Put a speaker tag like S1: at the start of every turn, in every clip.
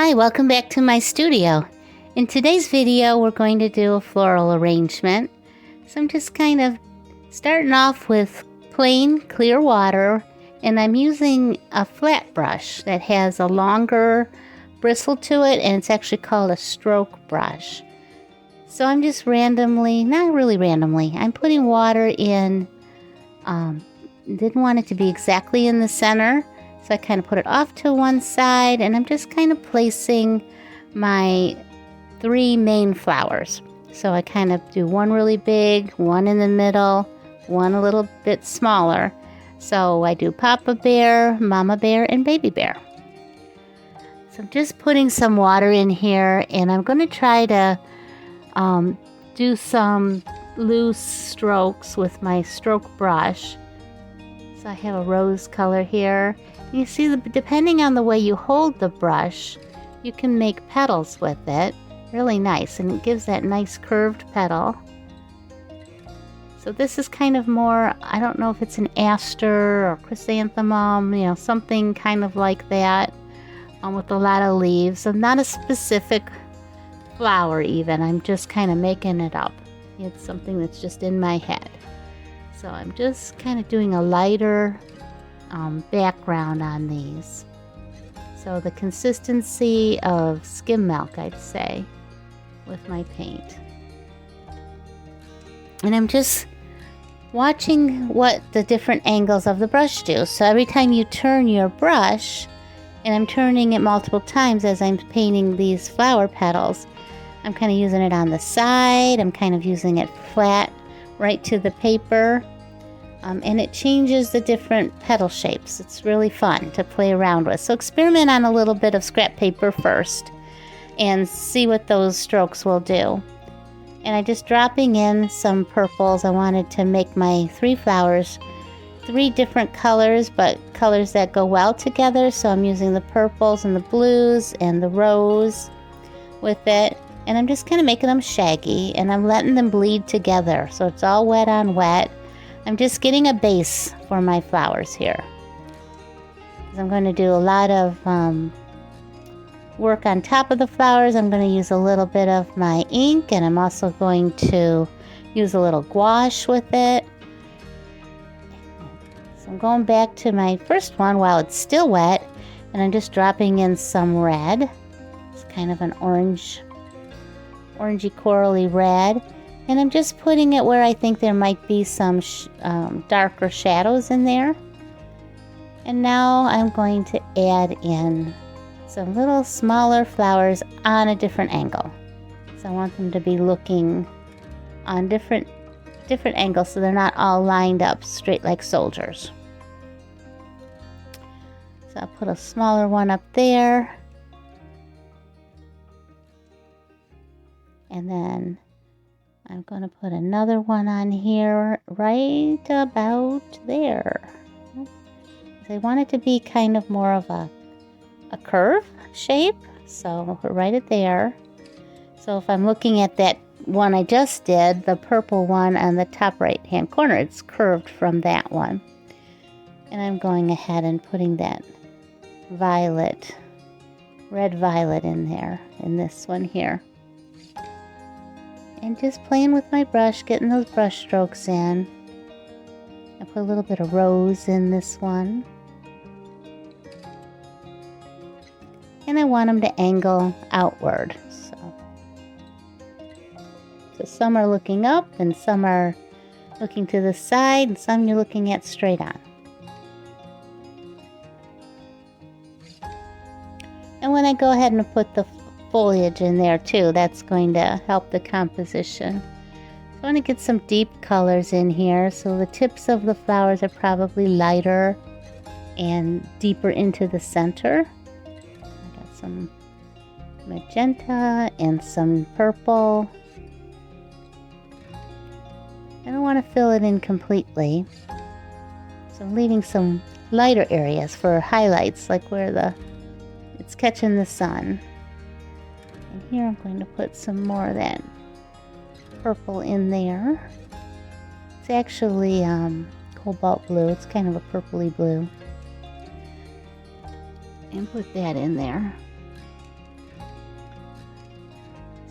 S1: Hi, welcome back to my studio. In today's video, we're going to do a floral arrangement. So I'm just kind of starting off with plain clear water, and I'm using a flat brush that has a longer bristle to it, and it's actually called a stroke brush. So I'm just randomly, not really randomly, I'm putting water in. Didn't want it to be exactly in the center, so I kind of put it off to one side, and I'm just kind of placing my three main flowers. So I kind of do one really big, one in the middle, one a little bit smaller. So I do Papa Bear, Mama Bear, and Baby Bear. So I'm just putting some water in here, and I'm going to try to do some loose strokes with my stroke brush. So I have a rose color here. You see, depending on the way you hold the brush, you can make petals with it. Really nice, and it gives that nice curved petal. So this is kind of more, I don't know if it's an aster or chrysanthemum, you know, something kind of like that, with a lot of leaves. So not a specific flower even, I'm just kind of making it up. It's something that's just in my head. So I'm just kind of doing a lighter background on these. So the consistency of skim milk, I'd say, with my paint. And I'm just watching what the different angles of the brush do. So every time you turn your brush, and I'm turning it multiple times as I'm painting these flower petals, I'm kind of using it on the side, I'm kind of using it flat right to the paper. And it changes the different petal shapes. It's really fun to play around with. So experiment on a little bit of scrap paper first and see what those strokes will do. And I'm just dropping in some purples. I wanted to make my three flowers three different colors, but colors that go well together. So I'm using the purples and the blues and the rose with it. And I'm just kind of making them shaggy, and I'm letting them bleed together. So it's all wet on wet. I'm just getting a base for my flowers here. I'm going to do a lot of work on top of the flowers. I'm going to use a little bit of my ink, and I'm also going to use a little gouache with it. So I'm going back to my first one while it's still wet, and I'm just dropping in some red. It's kind of an orangey corally red. And I'm just putting it where I think there might be some darker shadows in there. And now I'm going to add in some little smaller flowers on a different angle. So I want them to be looking on different angles, so they're not all lined up straight like soldiers. So I'll put a smaller one up there. And then I'm going to put another one on here right about there. I want it to be kind of more of a curve shape, so right at there. So if I'm looking at that one I just did, the purple one on the top right hand corner, it's curved from that one. And I'm going ahead and putting that red violet in there, in this one here. And just playing with my brush, getting those brush strokes in. I put a little bit of rose in this one. And I want them to angle outward. So some are looking up, and some are looking to the side, and some you're looking at straight on. And when I go ahead and put the foliage in there too, that's going to help the composition. So I want to get some deep colors in here, so the tips of the flowers are probably lighter and deeper into the center. I got some magenta and some purple. I don't want to fill it in completely, so I'm leaving some lighter areas for highlights, like where it's catching the sun. And here I'm going to put some more of that purple in there. It's actually cobalt blue. It's kind of a purpley blue. And put that in there.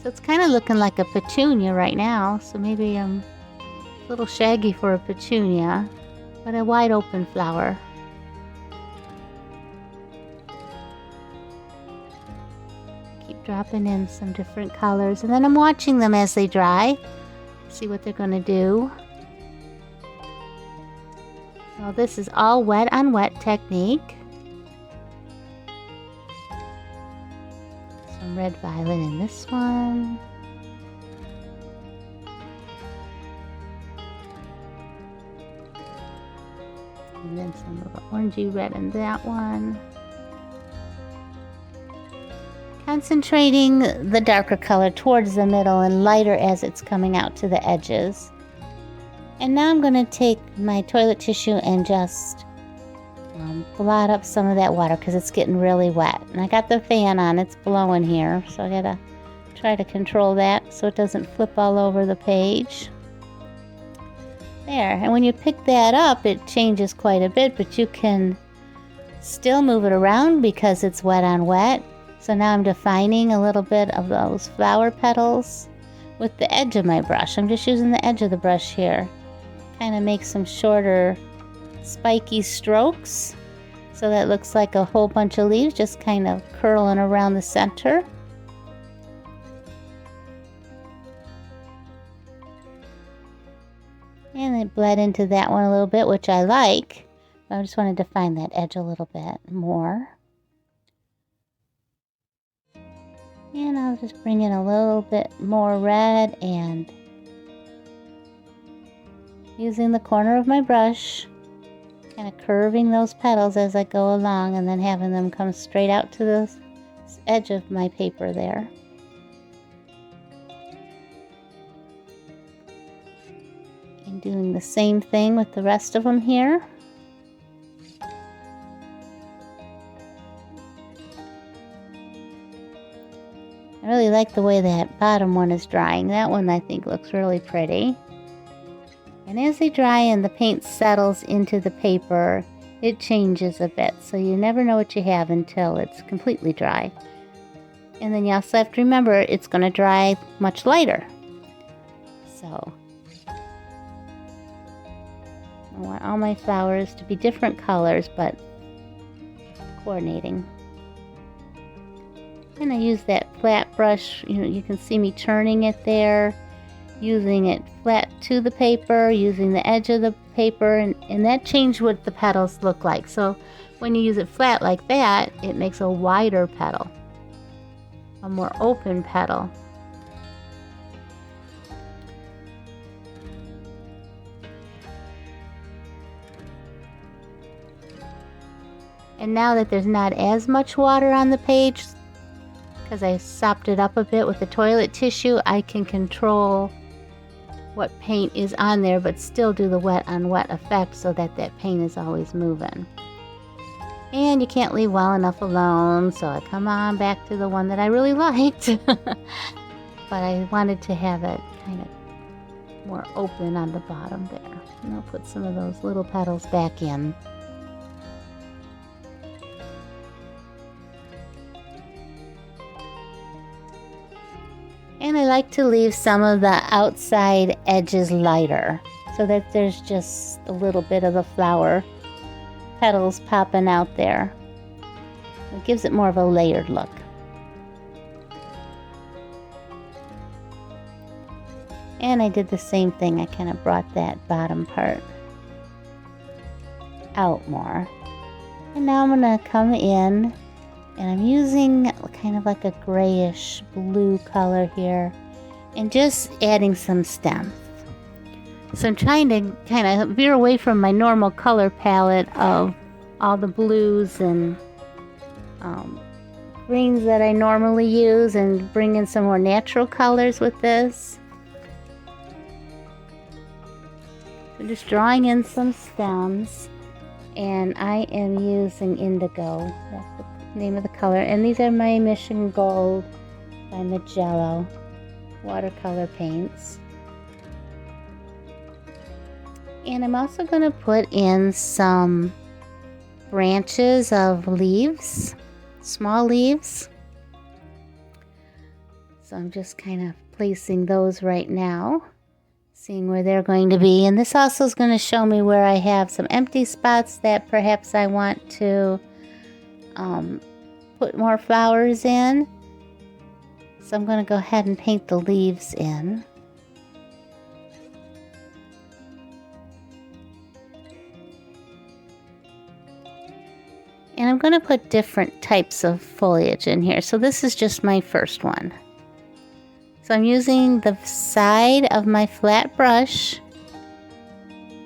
S1: So it's kind of looking like a petunia right now. So maybe a little shaggy for a petunia, but a wide open flower. Keep dropping in some different colors, and then I'm watching them as they dry. See what they're going to do. So this is all wet on wet technique. Some red violet in this one. And then some of the orangey red in that one. Concentrating the darker color towards the middle and lighter as it's coming out to the edges. And now I'm going to take my toilet tissue and just blot up some of that water because it's getting really wet. And I got the fan on, it's blowing here, so I gotta try to control that so it doesn't flip all over the page. There, and when you pick that up, it changes quite a bit, but you can still move it around because it's wet on wet. So now I'm defining a little bit of those flower petals with the edge of my brush. I'm just using the edge of the brush here. Kind of make some shorter spiky strokes so that it looks like a whole bunch of leaves just kind of curling around the center. And it bled into that one a little bit, which I like. I just want to define that edge a little bit more. And I'll just bring in a little bit more red and using the corner of my brush, kind of curving those petals as I go along and then having them come straight out to the edge of my paper there. And doing the same thing with the rest of them here. I really like the way that bottom one is drying. That one I think looks really pretty. And as they dry and the paint settles into the paper, it changes a bit. So you never know what you have until it's completely dry. And then you also have to remember it's going to dry much lighter. So I want all my flowers to be different colors, but coordinating. And I use that flat brush, you can see me turning it there, using it flat to the paper, using the edge of the paper, and that changed what the petals look like. So when you use it flat like that, it makes a wider petal, a more open petal. And now that there's not as much water on the page, because I sopped it up a bit with the toilet tissue, I can control what paint is on there but still do the wet on wet effect so that that paint is always moving. And you can't leave well enough alone, so I come on back to the one that I really liked. But I wanted to have it kind of more open on the bottom there. And I'll put some of those little petals back in. And I like to leave some of the outside edges lighter so that there's just a little bit of the flower petals popping out there. It gives it more of a layered look. And I did the same thing. I kind of brought that bottom part out more. And now I'm going to come in. And I'm using kind of like a grayish blue color here and just adding some stems. So I'm trying to kind of veer away from my normal color palette of all the blues and greens that I normally use and bring in some more natural colors with this. So just drawing in some stems, and I am using indigo. That's the name of the color, and these are my Mission Gold by Magello watercolor paints. And I'm also going to put in some branches of leaves, small leaves. So I'm just kind of placing those right now, seeing where they're going to be. And this also is going to show me where I have some empty spots that perhaps I want to put more flowers in. So I'm going to go ahead and paint the leaves in. And I'm going to put different types of foliage in here. So this is just my first one. So I'm using the side of my flat brush,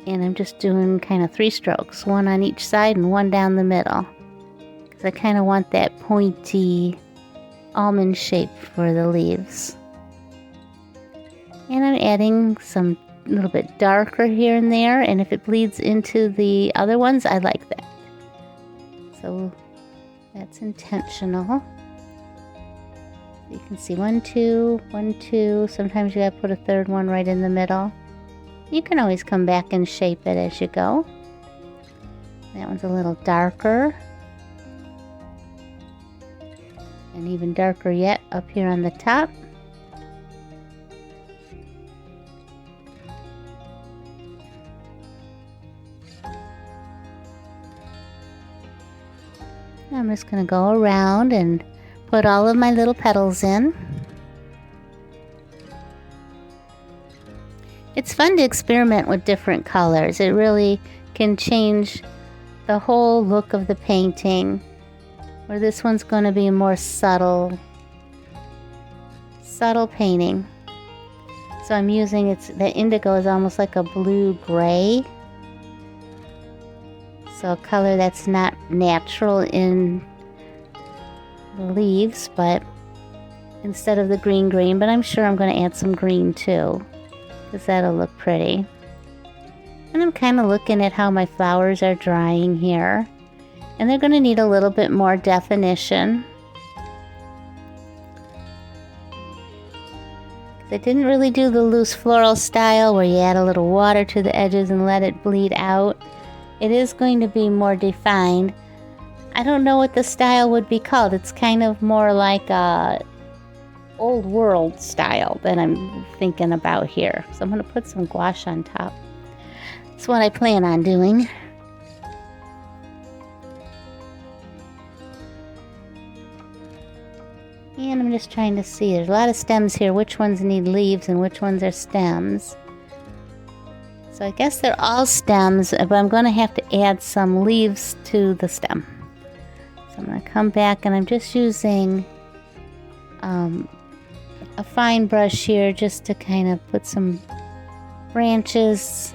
S1: and I'm just doing kind of 3 strokes, one on each side and one down the middle, because I kind of want that pointy almond shape for the leaves. And I'm adding some a little bit darker here and there, and if it bleeds into the other ones, I like that. So that's intentional. You can see 1, 2, 1, 2. Sometimes you gotta put a third one right in the middle. You can always come back and shape it as you go. That one's a little darker. And even darker yet up here on the top. Now I'm just gonna go around and put all of my little petals in. It's fun to experiment with different colors. It really can change the whole look of the painting. Where this one's going to be a more subtle painting. So I'm using the indigo is almost like a blue-gray. So a color that's not natural in leaves, but instead of the green, but I'm sure I'm going to add some green too, because that'll look pretty. And I'm kind of looking at how my flowers are drying here, and they're going to need a little bit more definition. I didn't really do the loose floral style where you add a little water to the edges and let it bleed out. It is going to be more defined. I don't know what the style would be called. It's kind of more like a old world style that I'm thinking about here. So I'm going to put some gouache on top. That's what I plan on doing. And I'm just trying to see. There's a lot of stems here. Which ones need leaves and which ones are stems? So I guess they're all stems, but I'm going to have to add some leaves to the stem. I'm going to come back, and I'm just using a fine brush here just to kind of put some branches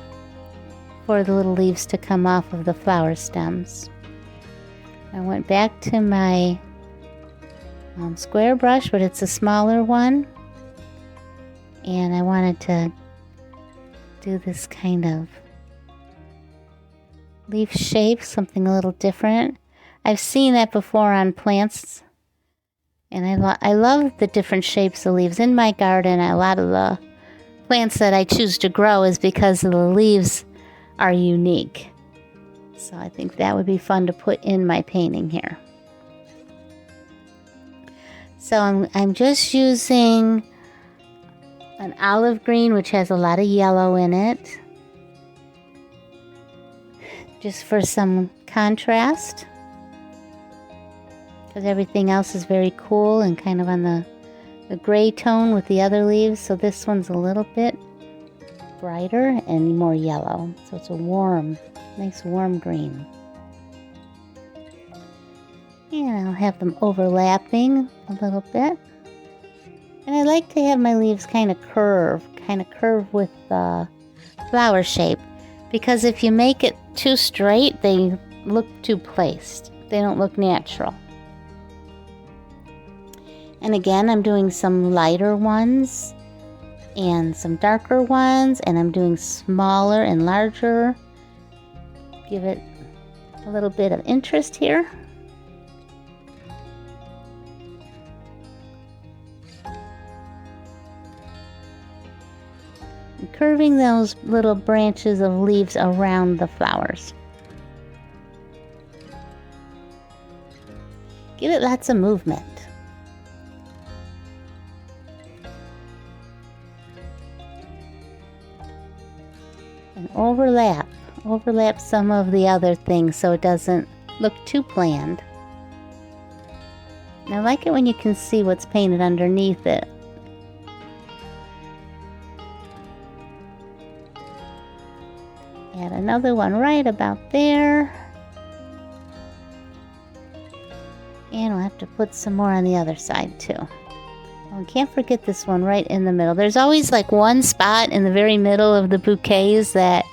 S1: for the little leaves to come off of the flower stems. I went back to my square brush, but it's a smaller one, and I wanted to do this kind of leaf shape, something a little different. I've seen that before on plants, and I love the different shapes of leaves. In my garden, a lot of the plants that I choose to grow is because the leaves are unique. So I think that would be fun to put in my painting here. So I'm just using an olive green, which has a lot of yellow in it, just for some contrast, because everything else is very cool and kind of on the gray tone with the other leaves. So this one's a little bit brighter and more yellow. So it's a warm, nice warm green. And I'll have them overlapping a little bit. And I like to have my leaves kind of curve with the flower shape, because if you make it too straight, they look too placed. They don't look natural. And again, I'm doing some lighter ones and some darker ones, and I'm doing smaller and larger. Give it a little bit of interest here. And curving those little branches of leaves around the flowers. Give it lots of movement. overlap some of the other things so it doesn't look too bland. And I like it when you can see what's painted underneath it. Add another one right about there. And we'll have to put some more on the other side too. Oh, can't forget this one right in the middle. There's always like one spot in the very middle of the bouquets that,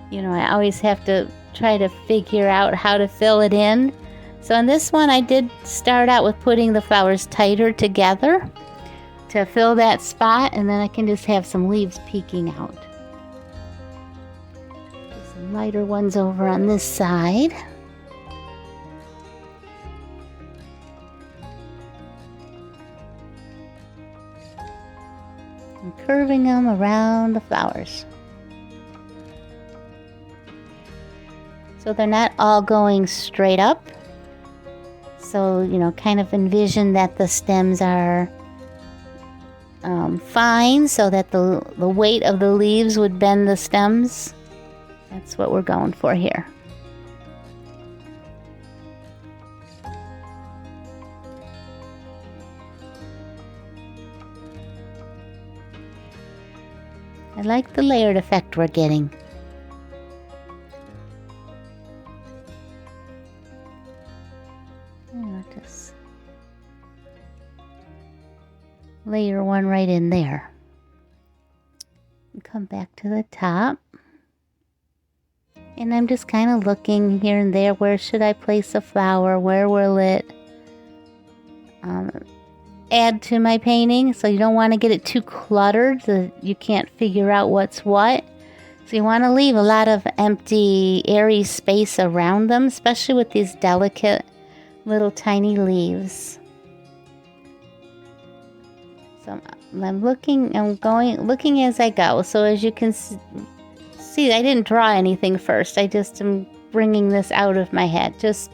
S1: you know, I always have to try to figure out how to fill it in. So in this one, I did start out with putting the flowers tighter together to fill that spot, and then I can just have some leaves peeking out. Some lighter ones over on this side. And curving them around the flowers. So they're not all going straight up. So, you know, kind of envision that the stems are fine so that the weight of the leaves would bend the stems. That's what we're going for here. I like the layered effect we're getting. Just layer one right in there. And come back to the top. And I'm just kind of looking here and there. Where should I place a flower? Where will it add to my painting? So you don't want to get it too cluttered so you can't figure out what's what. So you want to leave a lot of empty, airy space around them, especially with these delicate little tiny leaves. So I'm looking as I go. So as you can see, I didn't draw anything first. I just am bringing this out of my head. Just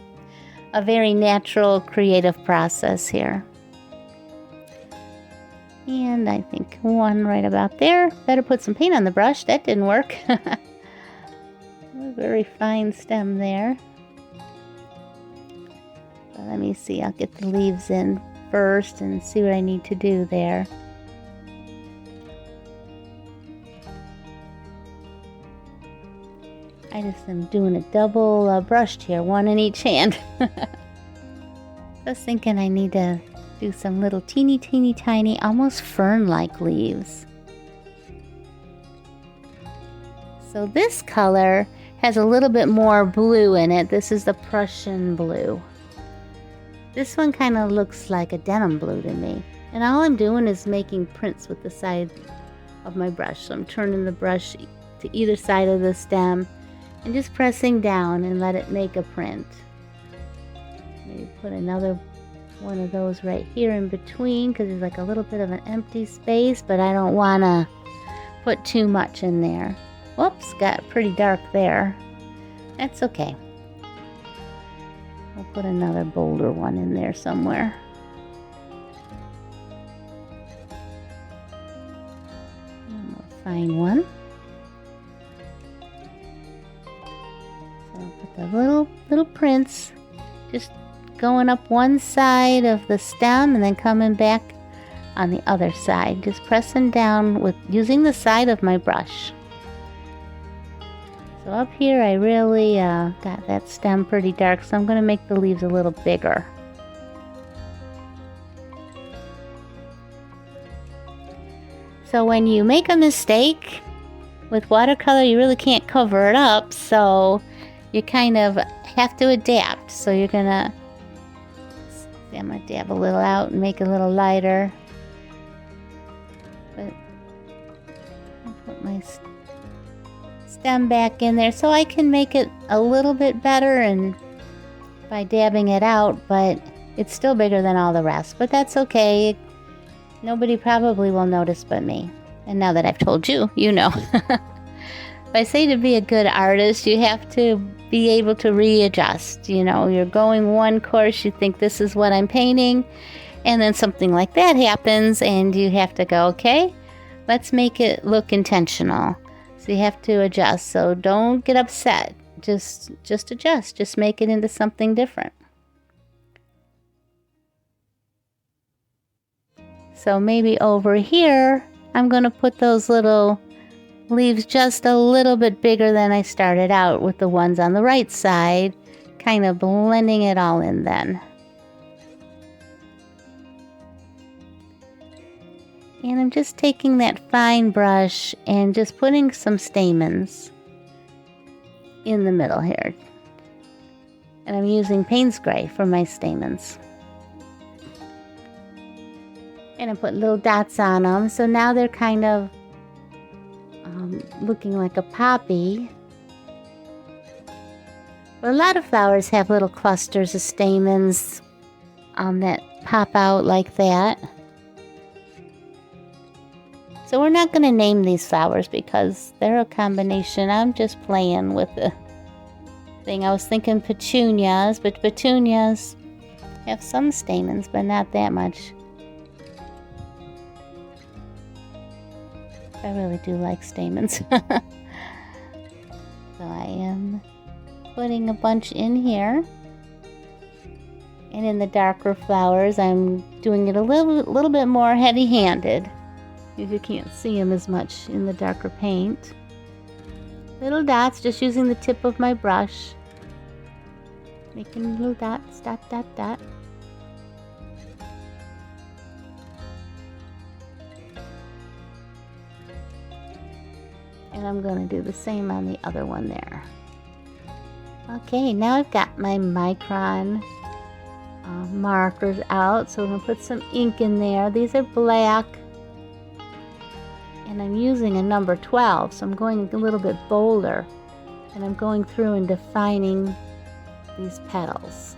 S1: a very natural, creative process here. And I think one right about there. Better put some paint on the brush. That didn't work. A very fine stem there. But let me see. I'll get the leaves in first and see what I need to do there. I just am doing a double brushed here, one in each hand. I was thinking I need to do some little teeny tiny, almost fern-like leaves. So this color has a little bit more blue in it. This is the Prussian blue. This one kind of looks like a denim blue to me. And all I'm doing is making prints with the side of my brush. So I'm turning the brush to either side of the stem and just pressing down and let it make a print. Maybe put another one of those right here in between because there's like a little bit of an empty space, but I don't want to put too much in there. Whoops, got pretty dark there. That's okay. We'll put another bolder one in there somewhere. And we'll find one. So I'll put the little prints just going up one side of the stem and then coming back on the other side. Just pressing down with using the side of my brush. So up here I really got that stem pretty dark, so I'm going to make the leaves a little bigger. So when you make a mistake with watercolor, you really can't cover it up, so you kind of have to adapt. So you're going to, I'm going to dab a little out and make it a little lighter. But I'll put my stem back in there so I can make it a little bit better and by dabbing it out, but it's still bigger than all the rest. But that's okay. Nobody probably will notice but me. And now that I've told you, you know. If I say to be a good artist, you have to be able to readjust. You know, you're going one course, you think this is what I'm painting, and then something like that happens and you have to go, okay, let's make it look intentional. So you have to adjust. So don't get upset. Just adjust. Just make it into something different. So maybe over here, I'm going to put those little leaves just a little bit bigger than I started out with the ones on the right side, kind of blending it all in then. And I'm just taking that fine brush and just putting some stamens in the middle here. And I'm using Payne's Gray for my stamens. And I put little dots on them, so now they're kind of looking like a poppy. But a lot of flowers have little clusters of stamens that pop out like that. So we're not going to name these flowers because they're a combination. I'm just playing with the thing. I was thinking petunias, but petunias have some stamens, but not that much. I really do like stamens. So I am putting a bunch in here. And in the darker flowers, I'm doing it a little bit more heavy-handed. You can't see them as much in the darker paint. Little dots, just using the tip of my brush. Making little dots, dot, dot, dot. And I'm going to do the same on the other one there. Okay, now I've got my micron markers out, so I'm going to put some ink in there. These are black. And I'm using a number 12, so I'm going a little bit bolder. And I'm going through and defining these petals,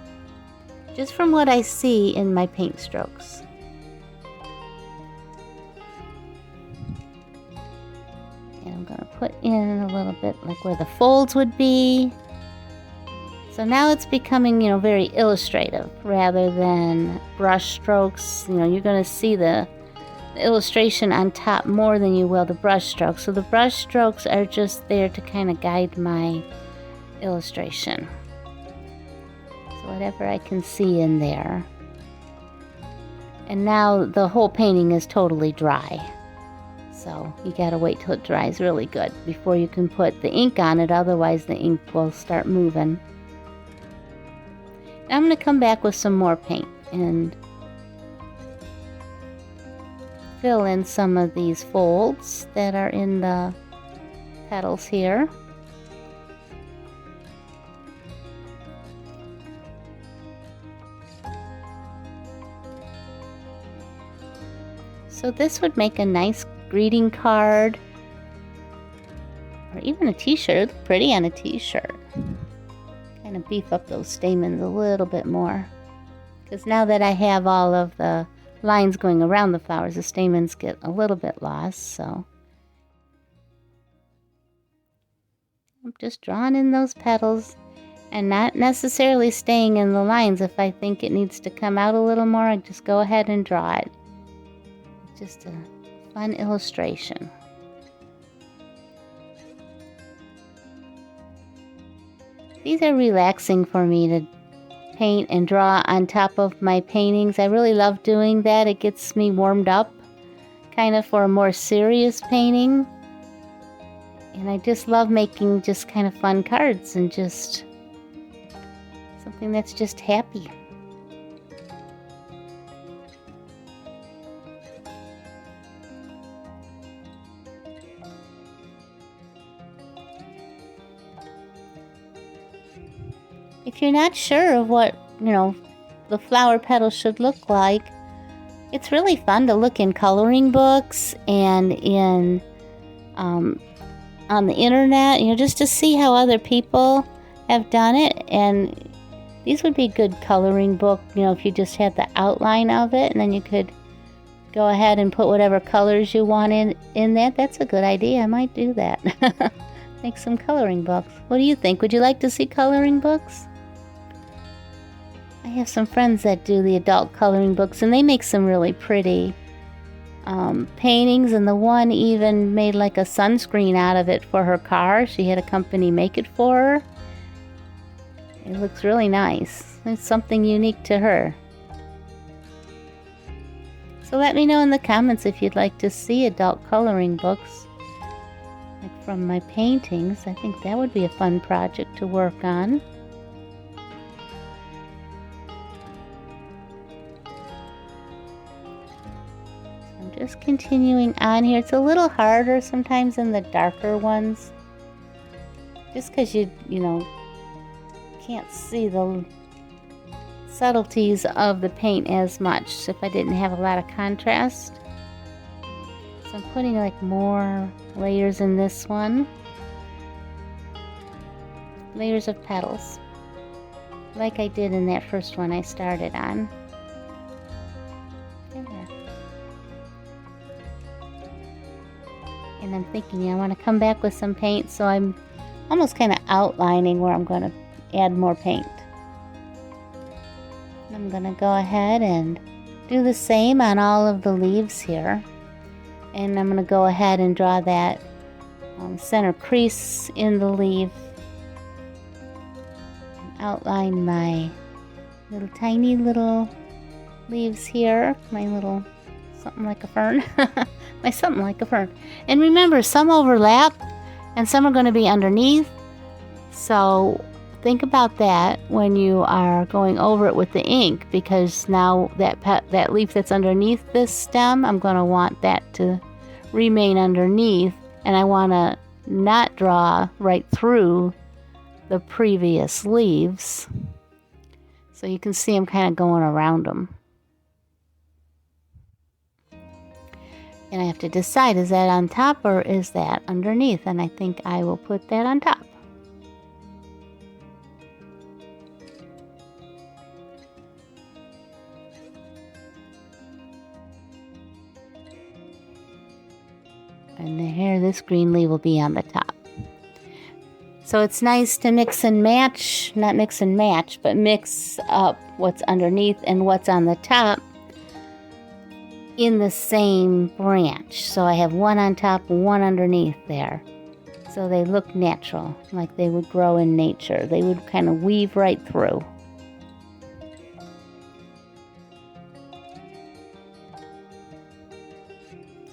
S1: just from what I see in my paint strokes. And I'm going to put in a little bit like where the folds would be. So now it's becoming, very illustrative rather than brush strokes. You're going to see the illustration on top more than you will the brush strokes. So the brush strokes are just there to kind of guide my illustration. So whatever I can see in there. And now the whole painting is totally dry. So you gotta wait till it dries really good before you can put the ink on it, otherwise the ink will start moving. Now I'm gonna come back with some more paint and fill in some of these folds that are in the petals here. So this would make a nice greeting card or even a t-shirt. It would look pretty on a t-shirt. Kind of beef up those stamens a little bit more, because now that I have all of the lines going around the flowers, the stamens get a little bit lost. So I'm just drawing in those petals and not necessarily staying in the lines. If I think it needs to come out a little more, I just go ahead and draw it. Just a fun illustration. These are relaxing for me to paint and draw on top of my paintings. I really love doing that. It gets me warmed up kind of for a more serious painting. And I just love making just kind of fun cards and just something that's just happy. If you're not sure of what, the flower petals should look like, it's really fun to look in coloring books and in on the internet, just to see how other people have done it. And these would be good coloring book, if you just had the outline of it, and then you could go ahead and put whatever colors you want in that. That's a good idea. I might do that. Make some coloring books. What do you think? Would you like to see coloring books? I have some friends that do the adult coloring books, and they make some really pretty paintings, and the one even made like a sunscreen out of it for her car. She had a company make it for her. It looks really nice. It's something unique to her. So let me know in the comments if you'd like to see adult coloring books like from my paintings. I think that would be a fun project to work on. I'm just continuing on here. It's a little harder sometimes in the darker ones, just because you know, can't see the subtleties of the paint as much if I didn't have a lot of contrast. So I'm putting like more layers in this one. Layers of petals, like I did in that first one I started on. There. And I'm thinking I want to come back with some paint, so I'm almost kind of outlining where I'm going to add more paint. I'm going to go ahead and do the same on all of the leaves here. And I'm going to go ahead and draw that center crease in the leaf. And outline my little tiny little leaves here. My little something like a fern. My something like a fern. And remember, some overlap and some are going to be underneath. So think about that when you are going over it with the ink, because now that leaf that's underneath this stem, I'm going to want that to remain underneath, and I want to not draw right through the previous leaves. So you can see I'm kind of going around them. And I have to decide, is that on top or is that underneath? And I think I will put that on top. And here, this green leaf will be on the top. So it's nice to mix and match, not mix and match, but mix up what's underneath and what's on the top in the same branch. So I have one on top, one underneath there. So they look natural, like they would grow in nature. They would kind of weave right through.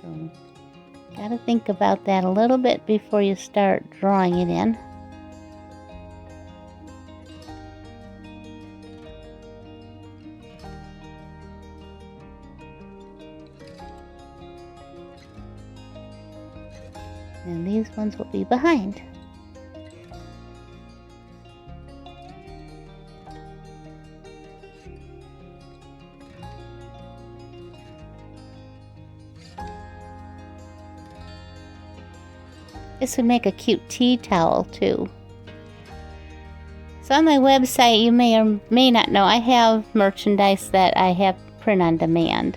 S1: So got to think about that a little bit before you start drawing it in. And these ones will be behind. This would make a cute tea towel too. So on my website, you may or may not know, I have merchandise that I have print on demand,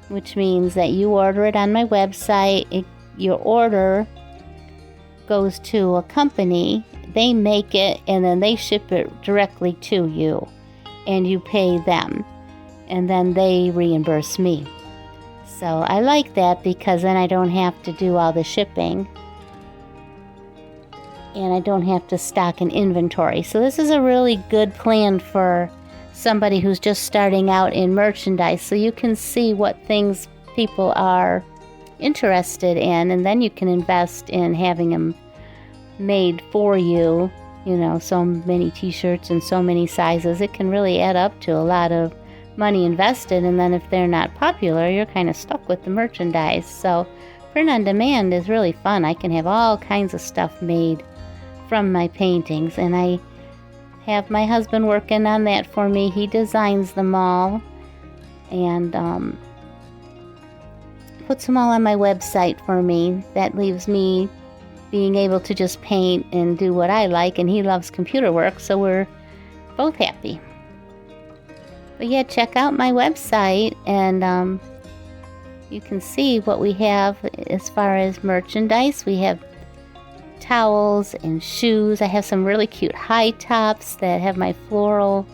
S1: which means that you order it on my website. Your order goes to a company, they make it, and then they ship it directly to you, and you pay them, and then they reimburse me. So I like that, because then I don't have to do all the shipping, and I don't have to stock an inventory. So this is a really good plan for somebody who's just starting out in merchandise, so you can see what things people are interested in, and then you can invest in having them made for you, you know, so many t-shirts and so many sizes. It can really add up to a lot of money invested, and then if they're not popular, you're kind of stuck with the merchandise. So print on demand is really fun. I can have all kinds of stuff made from my paintings, and I have my husband working on that for me. He designs them all and puts them all on my website for me. That leaves me being able to just paint and do what I like, and he loves computer work, so we're both happy. But yeah, check out my website, and you can see what we have as far as merchandise. We have towels and shoes. I have some really cute high tops that have my floral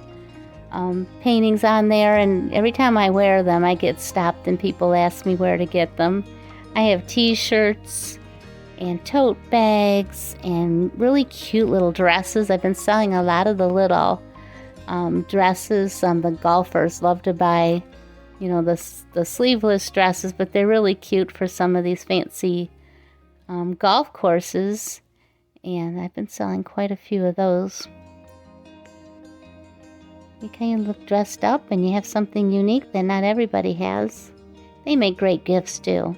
S1: paintings on there, and every time I wear them I get stopped and people ask me where to get them. I have t-shirts and tote bags and really cute little dresses. I've been selling a lot of the little dresses. The golfers love to buy, you know, the sleeveless dresses, but they're really cute for some of these fancy golf courses, and I've been selling quite a few of those. You kind of look dressed up and you have something unique that not everybody has. They make great gifts too.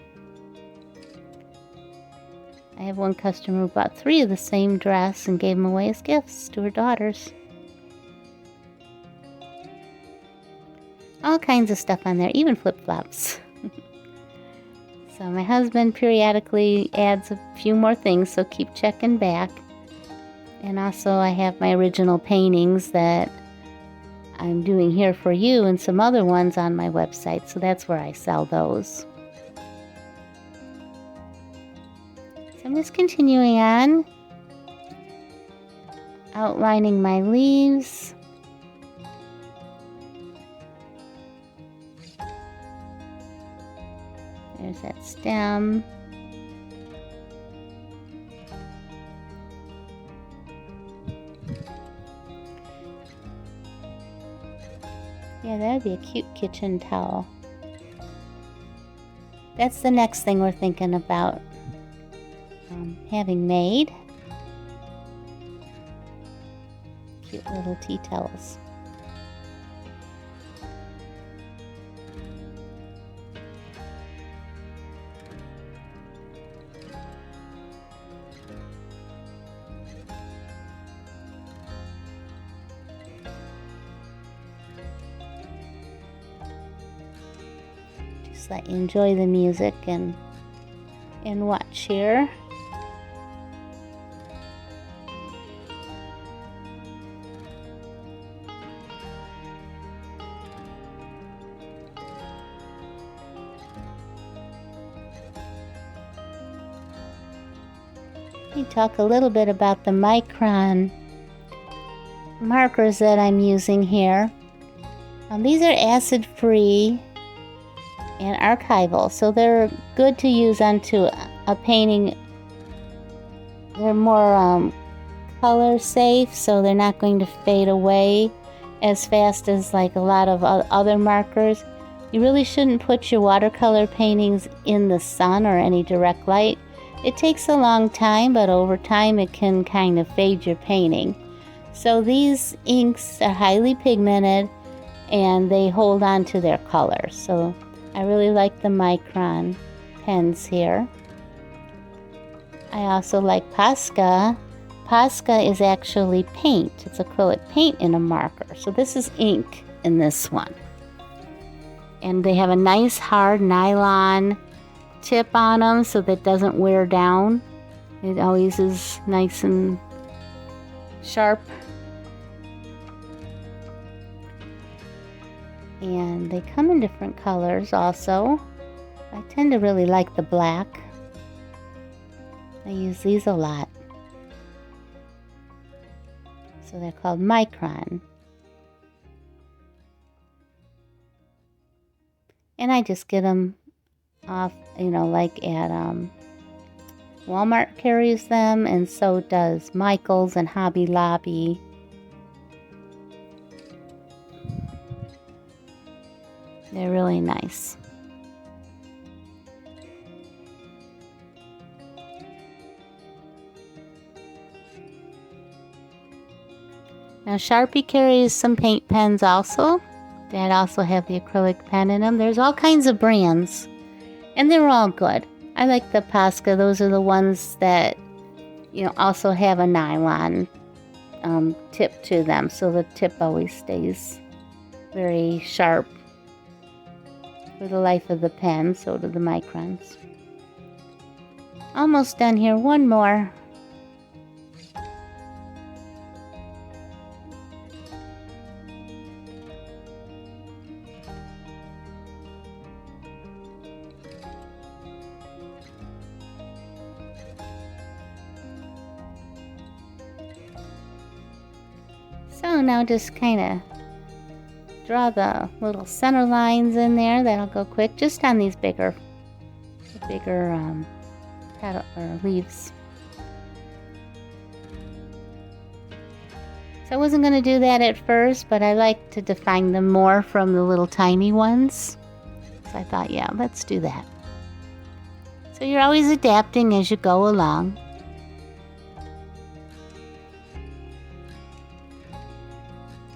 S1: I have one customer who bought 3 of the same dress and gave them away as gifts to her daughters. All kinds of stuff on there, even flip-flops. So my husband periodically adds a few more things, so keep checking back. And also I have my original paintings that I'm doing here for you and some other ones on my website, so that's where I sell those. So I'm just continuing on, outlining my leaves. There's that stem. Yeah, that would be a cute kitchen towel. That's the next thing we're thinking about having made. Cute little tea towels. Just let you enjoy the music and watch here. Let me talk a little bit about the micron markers that I'm using here. These are acid-free and archival, so they're good to use onto a painting. They're more color safe, so they're not going to fade away as fast as like a lot of other markers. You really shouldn't put your watercolor paintings in the sun or any direct light. It takes a long time, but over time it can kind of fade your painting. So these inks are highly pigmented and they hold on to their color. So I really like the micron pens here. I also like Posca. Posca is actually paint. It's acrylic paint in a marker. So this is ink in this one. And they have a nice hard nylon tip on them so that it doesn't wear down. It always is nice and sharp. And they come in different colors also. I tend to really like the black. I use these a lot. So they're called micron. And I just get them off, you know, like at Walmart carries them, and so does Michael's and Hobby Lobby. They're really nice. Now Sharpie carries some paint pens also that also have the acrylic pen in them. There's all kinds of brands and they're all good. I like the Posca. Those are the ones that, you know, also have a nylon tip to them, so the tip always stays very sharp for the life of the pen. So do the microns. Almost done here. One more. So now just kind of draw the little center lines in there. That'll go quick, just on these bigger petal or leaves. So I wasn't going to do that at first, but I like to define them more from the little tiny ones. So I thought, yeah, let's do that. So you're always adapting as you go along.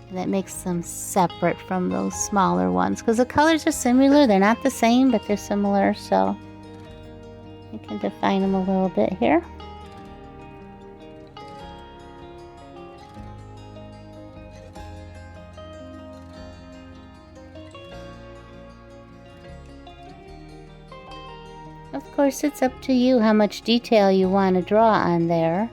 S1: And that makes them separate from those smaller ones, because the colors are similar. They're not the same, but they're similar, so you can define them a little bit here. Of course, it's up to you how much detail you want to draw on there.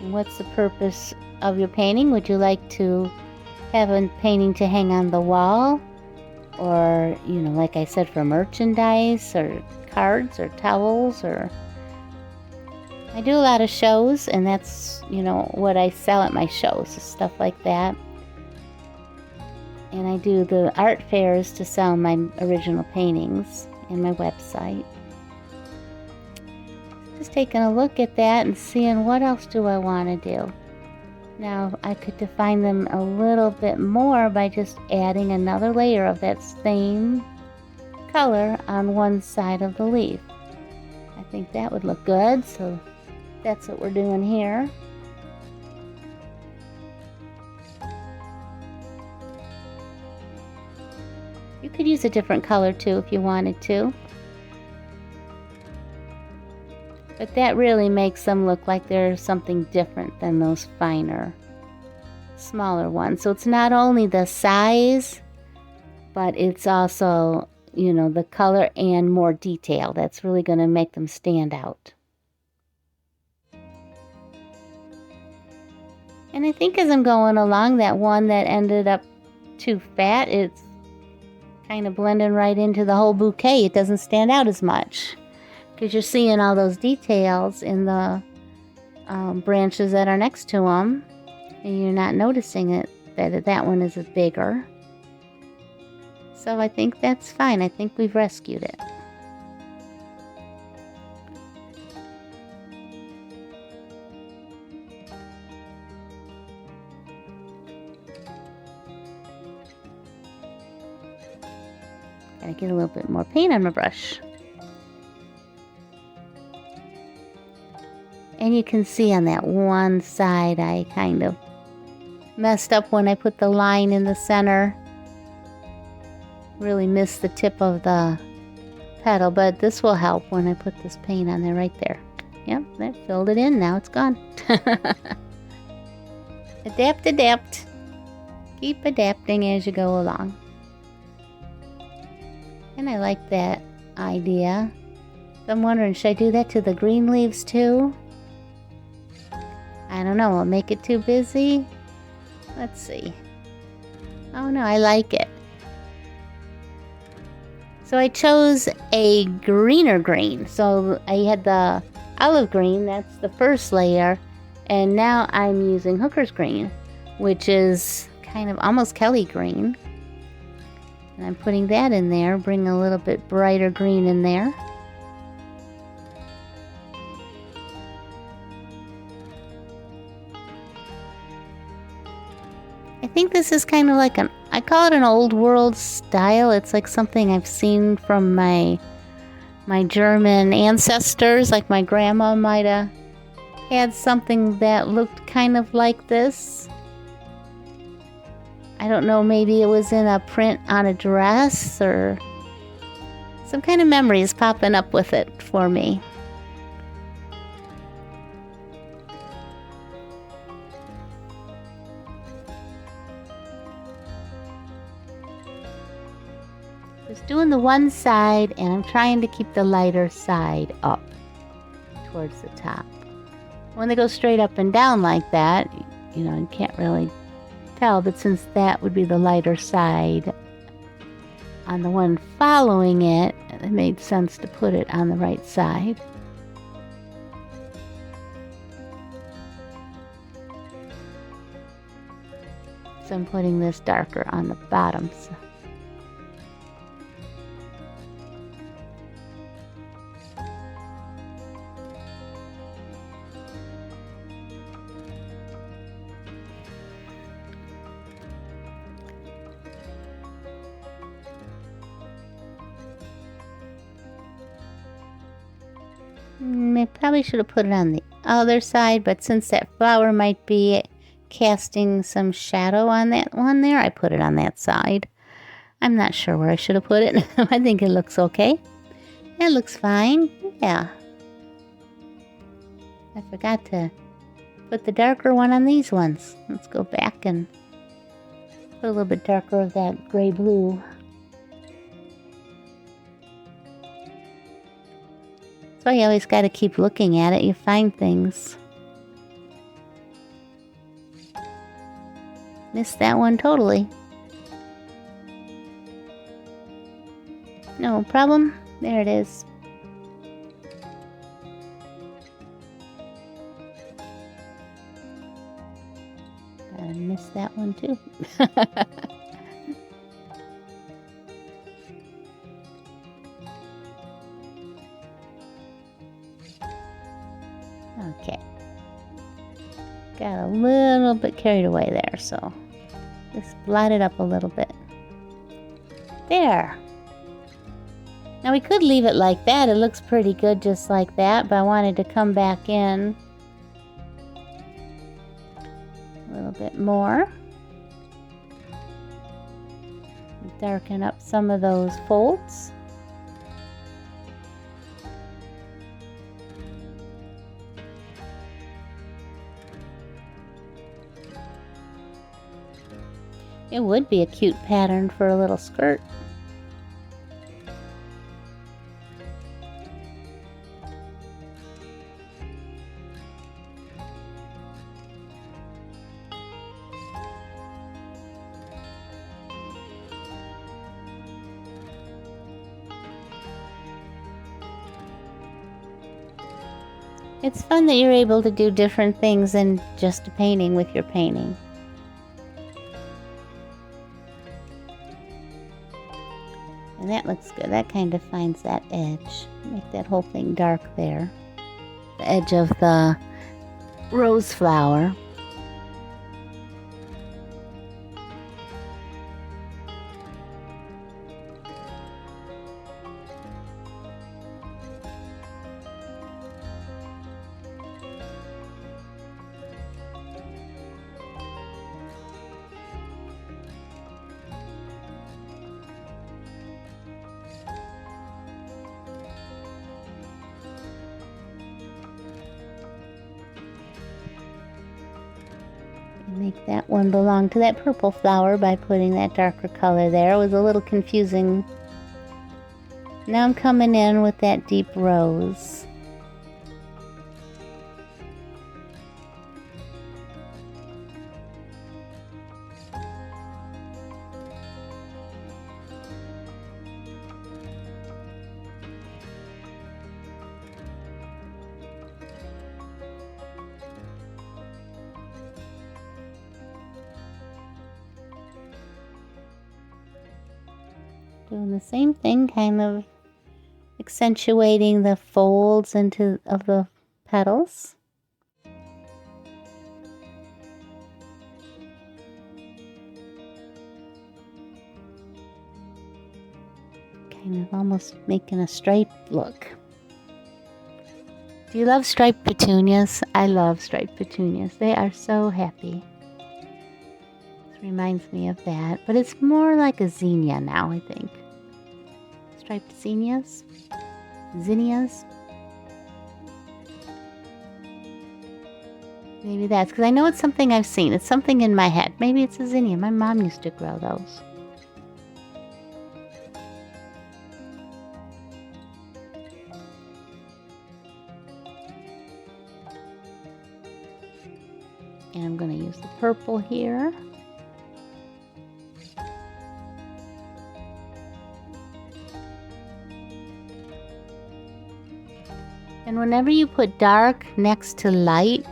S1: And what's the purpose of your painting? Would you like to have a painting to hang on the wall? Or, you know, like I said, for merchandise or cards or towels? Or I do a lot of shows, and that's, you know, what I sell at my shows, stuff like that. And I do the art fairs to sell my original paintings and my website. Just taking a look at that and seeing what else do I want to do. Now I could define them a little bit more by just adding another layer of that same color on one side of the leaf. I think that would look good, so that's what we're doing here. You could use a different color too if you wanted to. But that really makes them look like they're something different than those finer, smaller ones. So it's not only the size, but it's also, you know, the color and more detail. That's really going to make them stand out. And I think as I'm going along, that one that ended up too fat, it's kind of blending right into the whole bouquet. It doesn't stand out as much because you're seeing all those details in the branches that are next to them, and you're not noticing it that one is bigger. So I think that's fine. I think we've rescued it. Gotta get a little bit more paint on my brush. And you can see on that one side I kind of messed up when I put the line in the center. Really missed the tip of the petal, but this will help when I put this paint on there right there. Yep, that filled it in. Now it's gone. Adapt, adapt. Keep adapting as you go along. And I like that idea. I'm wondering, should I do that to the green leaves too? I don't know. Will it make it too busy? Let's see. Oh no, I like it. So I chose a greener green. So I had the olive green, that's the first layer. And now I'm using hooker's green, which is kind of almost Kelly green. And I'm putting that in there, bring a little bit brighter green in there. I think this is kind of like I call it an old world style. It's like something I've seen from my German ancestors. Like my grandma might have had something that looked kind of like this. I don't know, maybe it was in a print on a dress, or some kind of memory is popping up with it for me. Just doing the one side, and I'm trying to keep the lighter side up towards the top. When they go straight up and down like that, you know, you can't really tell, but since that would be the lighter side on the one following it, it made sense to put it on the right side. So I'm putting this darker on the bottoms. I probably should have put it on the other side, but since that flower might be casting some shadow on that one there, I put it on that side. I'm not sure where I should have put it. I think it looks okay. It looks fine. Yeah. I forgot to put the darker one on these ones. Let's go back and put a little bit darker of that gray blue. So you always got to keep looking at it. You find things. Missed that one totally. No problem. There it is. I missed that one too. Okay. Got a little bit carried away there, so just blot it up a little bit. There. Now we could leave it like that. It looks pretty good just like that, but I wanted to come back in a little bit more. Darken up some of those folds. It would be a cute pattern for a little skirt. It's fun that you're able to do different things than just a painting with your painting. And that looks good. That kind of finds that edge. Make that whole thing dark there. The edge of the rose flower. Make that one belong to that purple flower by putting that darker color there. It was a little confusing. Now I'm coming in with that deep rose. Doing the same thing, kind of accentuating the folds of the petals. Kind of almost making a striped look. Do you love striped petunias? I love striped petunias. They are so happy. Reminds me of that, but it's more like a zinnia now, I think. Striped zinnias? Zinnias? Maybe that's because I know it's something I've seen. It's something in my head. Maybe it's a zinnia. My mom used to grow those. And I'm going to use the purple here. And whenever you put dark next to light,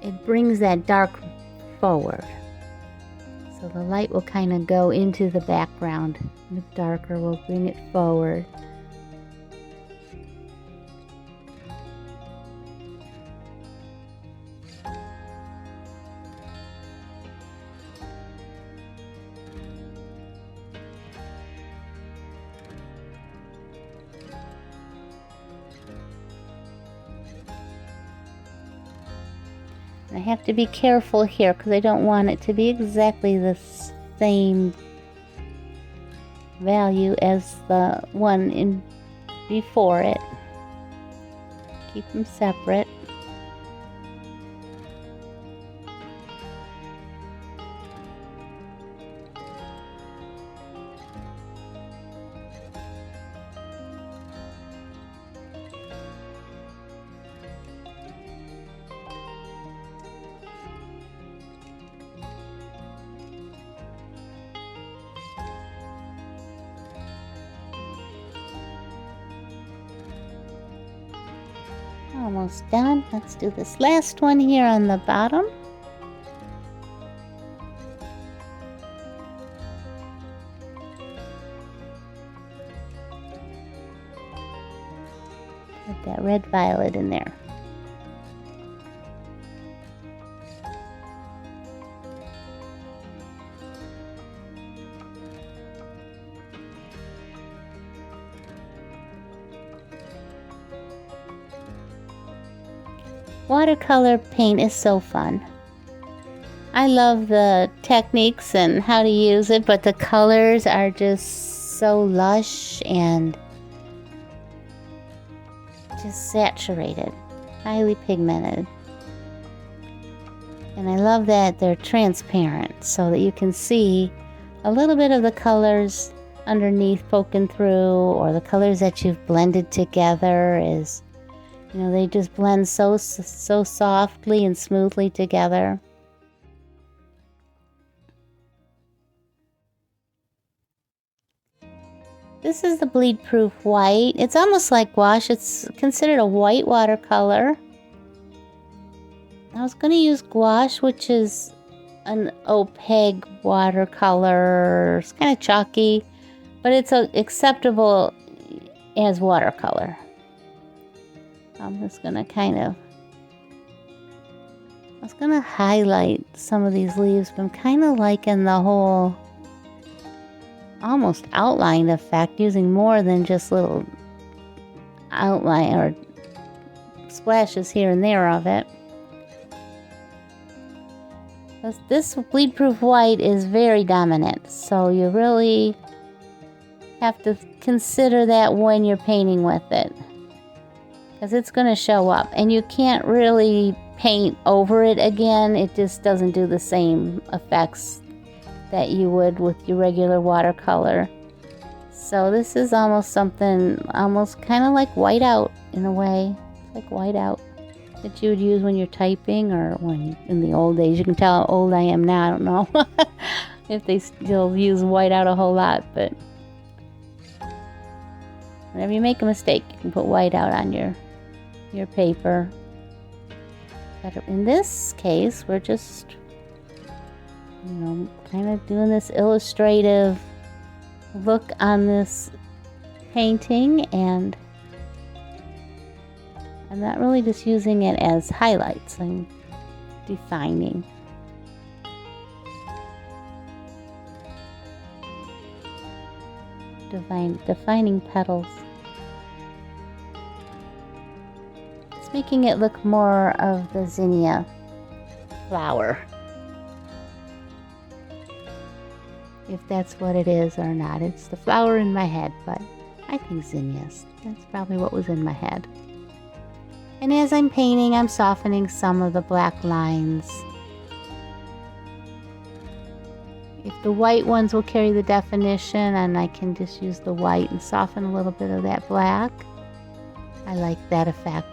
S1: it brings that dark forward. So the light will kind of go into the background. And the darker will bring it forward. I have to be careful here because I don't want it to be exactly the same value as the one in before it. Keep them separate. Almost done. Let's do this last one here on the bottom. Put that red violet in there. Watercolor paint is so fun. I love the techniques and how to use it, but the colors are just so lush and just saturated, highly pigmented. And I love that they're transparent so that you can see a little bit of the colors underneath poking through, or the colors that you've blended together is, you know, they just blend so softly and smoothly together. This is the bleed proof white. It's almost like gouache. It's considered a white watercolor. I was going to use gouache, which is an opaque watercolor. It's kind of chalky, but it's acceptable as watercolor. I'm just going to I was going to highlight some of these leaves, but I'm kind of liking the whole almost outline effect, using more than just little outline or splashes here and there of it. This bleed proof white is very dominant, so you really have to consider that when you're painting with it, because it's going to show up, and you can't really paint over it again. It just doesn't do the same effects that you would with your regular watercolor. So this is almost something almost kind of like whiteout in a way. It's like whiteout that you would use when you're typing, or when in the old days. You can tell how old I am now. I don't know if they still use whiteout a whole lot, but whenever you make a mistake, you can put whiteout on your paper. But in this case, we're just, you know, kind of doing this illustrative look on this painting, and I'm not really just using it as highlights. I'm defining. Defining petals. It's making it look more of the zinnia flower, if that's what it is or not. It's the flower in my head, but I think zinnias. That's probably what was in my head. And as I'm painting, I'm softening some of the black lines. If the white ones will carry the definition, and I can just use the white and soften a little bit of that black, I like that effect.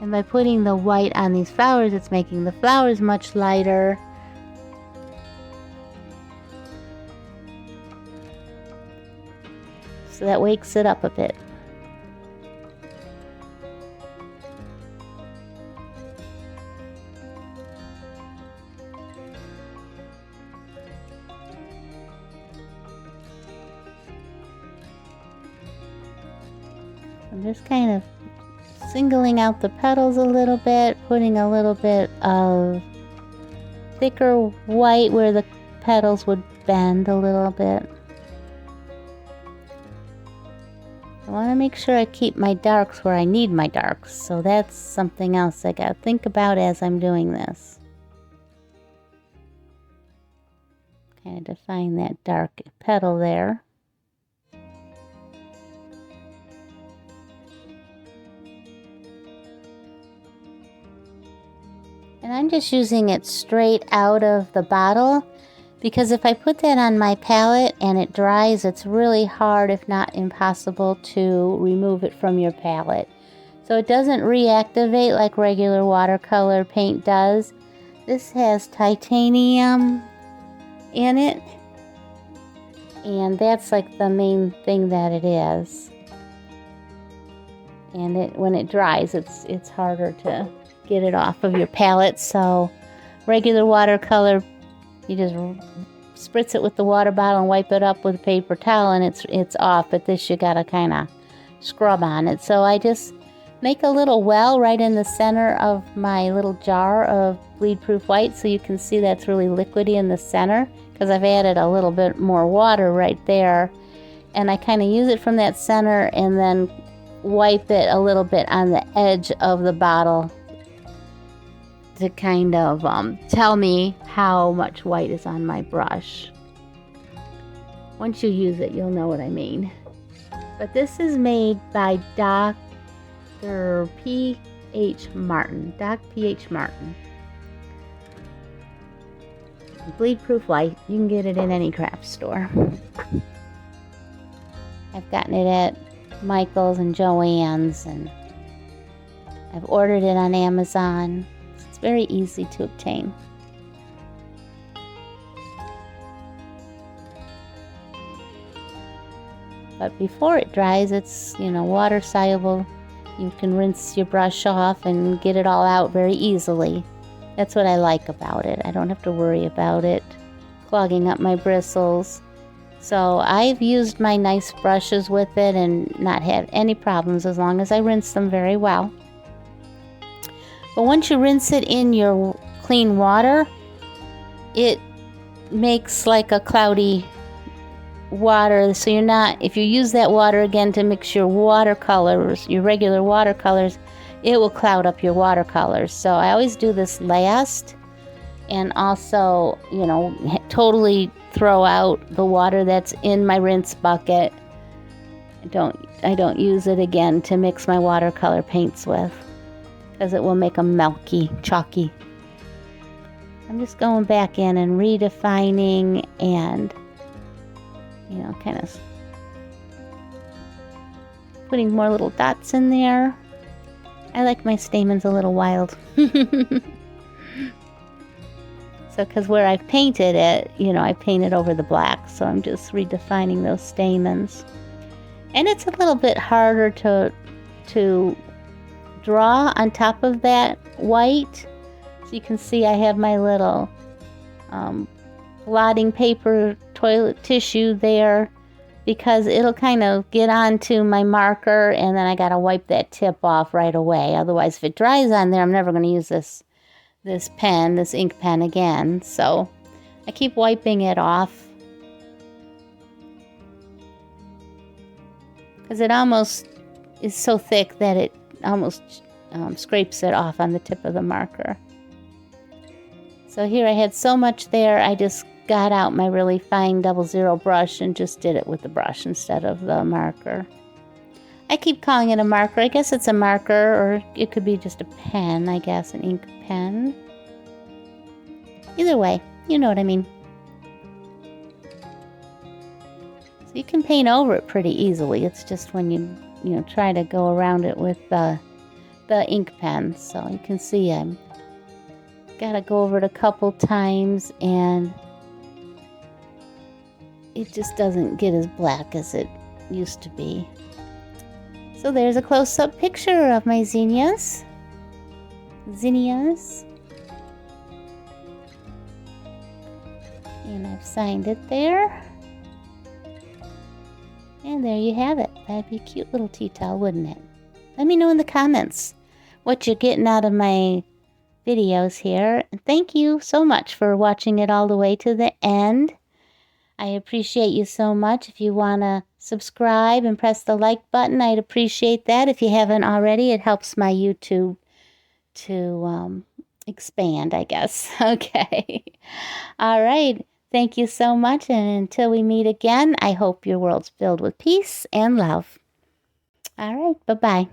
S1: And by putting the white on these flowers, it's making the flowers much lighter. So that wakes it up a bit. I'm just kind of singling out the petals a little bit, putting a little bit of thicker white where the petals would bend a little bit. I want to make sure I keep my darks where I need my darks, so that's something else I gotta think about as I'm doing this. Kind of define that dark petal there. And I'm just using it straight out of the bottle, because if I put that on my palette and it dries, it's really hard, if not impossible, to remove it from your palette. So it doesn't reactivate like regular watercolor paint does. This has titanium in it, and that's like the main thing that it is. And when it dries, it's harder to get it off of your palette. So regular watercolor, you just spritz it with the water bottle and wipe it up with a paper towel and it's off. But this, you gotta kind of scrub on it. So I just make a little well right in the center of my little jar of bleed proof white, so you can see that's really liquidy in the center, because I've added a little bit more water right there. And I kind of use it from that center and then wipe it a little bit on the edge of the bottle to kind of tell me how much white is on my brush. Once you use it, you'll know what I mean. But this is made by Dr. P.H. Martin. Doc P.H. Martin. Bleed proof white. You can get it in any craft store. I've gotten it at Michael's and Joann's, and I've ordered it on Amazon. It's very easy to obtain. But before it dries, it's, water soluble. You can rinse your brush off and get it all out very easily. That's what I like about it. I don't have to worry about it clogging up my bristles. So I've used my nice brushes with it and not had any problems as long as I rinse them very well. But once you rinse it in your clean water, it makes like a cloudy water. So if you use that water again to mix your watercolors, your regular watercolors, it will cloud up your watercolors. So I always do this last, and also, totally throw out the water that's in my rinse bucket. I don't use it again to mix my watercolor paints with, because it will make them milky, chalky. I'm just going back in and redefining and, kind of putting more little dots in there. I like my stamens a little wild. So, because where I've painted it, I painted over the black, so I'm just redefining those stamens. And it's a little bit harder to draw on top of that white. So you can see I have my little blotting paper, toilet tissue there, because it'll kind of get onto my marker, and then I gotta wipe that tip off right away. Otherwise, if it dries on there, I'm never going to use this ink pen again. So I keep wiping it off, because it almost is so thick that it almost scrapes it off on the tip of the marker. So here I had so much there, I just got out my really fine 00 brush and just did it with the brush instead of the marker. I keep calling it a marker. I guess it's a marker, or it could be just a pen, I guess, an ink pen. Either way, you know what I mean. So you can paint over it pretty easily. It's just when you try to go around it with the ink pen. So you can see I'm gotta go over it a couple times, and it just doesn't get as black as it used to be. So there's a close-up picture of my zinnias. And I've signed it there. And there you have it. That'd be a cute little tea towel, wouldn't it? Let me know in the comments what you're getting out of my videos here. And thank you so much for watching it all the way to the end. I appreciate you so much. If you want to subscribe and press the like button, I'd appreciate that. If you haven't already, it helps my YouTube to expand, I guess. Okay. All right. Thank you so much. And until we meet again, I hope your world's filled with peace and love. All right. Bye-bye.